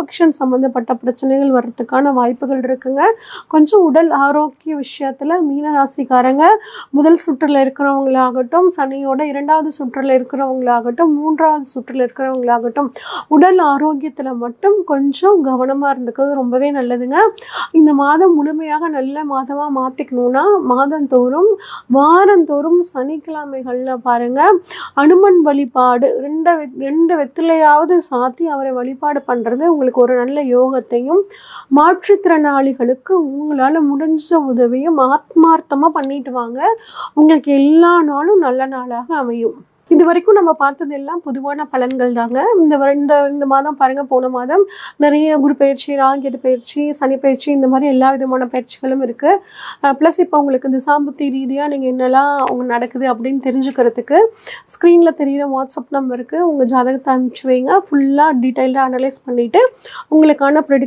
Infection சம்மந்தப்பட்ட பிரச்சனைகள் வர்றதுக்கான வாய்ப்புகள் இருக்குங்க. கொஞ்சம் உடல் ஆரோக்கிய விஷயத்தில் மீனராசிக்காரங்க முதல் சுற்றில் இருக்கிறவங்களாகட்டும், சனியோட 2வது சுற்றில் இருக்கிறவங்களாகட்டும், 3வது சுற்றில் இருக்கிறவங்களாகட்டும் உடல் ஆரோக்கியத்தில் மட்டும் கொஞ்சம் கவனமாக இருந்துக்கிறது ரொம்பவே நல்லதுங்க. இந்த மாதம் முழுமையாக நல்ல மாதமாக மாற்றிக்கணுன்னா மாதந்தோறும் வாரந்தோறும் சனிக்கிழமைகளில் பாருங்கள் அனுமன் வழிபாடு 2 வெத்திலையாவது சாத்தி அவரை வழிபாடு பண்ணுறது உங்களுக்கு ஒரு நல்ல யோகத்தையும், மாற்றுத்திறனாளிகளுக்கு உங்களால் முடிஞ்ச உதவியும் ஆத்மார்த்தமாக பண்ணிட்டு வாங்க. உங்களுக்கு எல்லா நாளும் நல்ல நாளாக அமையும். இது வரைக்கும் நம்ம பார்த்தது எல்லாம் பொதுவான பலன்கள் தாங்க. இந்த மாதம் பாருங்கள், போன மாதம் நிறைய குரு பயிற்சி, ராகு பயிற்சி, சனி பயிற்சி, இந்த மாதிரி எல்லா விதமான பயிற்சிகளும் இருக்குது. ப்ளஸ் இப்போ உங்களுக்கு திசாபுத்தி ரீதியாக நீங்கள் என்னெல்லாம் நடக்குது அப்படின்னு தெரிஞ்சுக்கிறதுக்கு ஸ்க்ரீனில் தெரிகிற வாட்ஸ்அப் நம்பருக்கு உங்கள் ஜாதகத்தை அனுப்பிச்சி வைங்க. ஃபுல்லாக டீட்டெயில்டாக அனலைஸ் பண்ணிவிட்டு உங்களுக்கான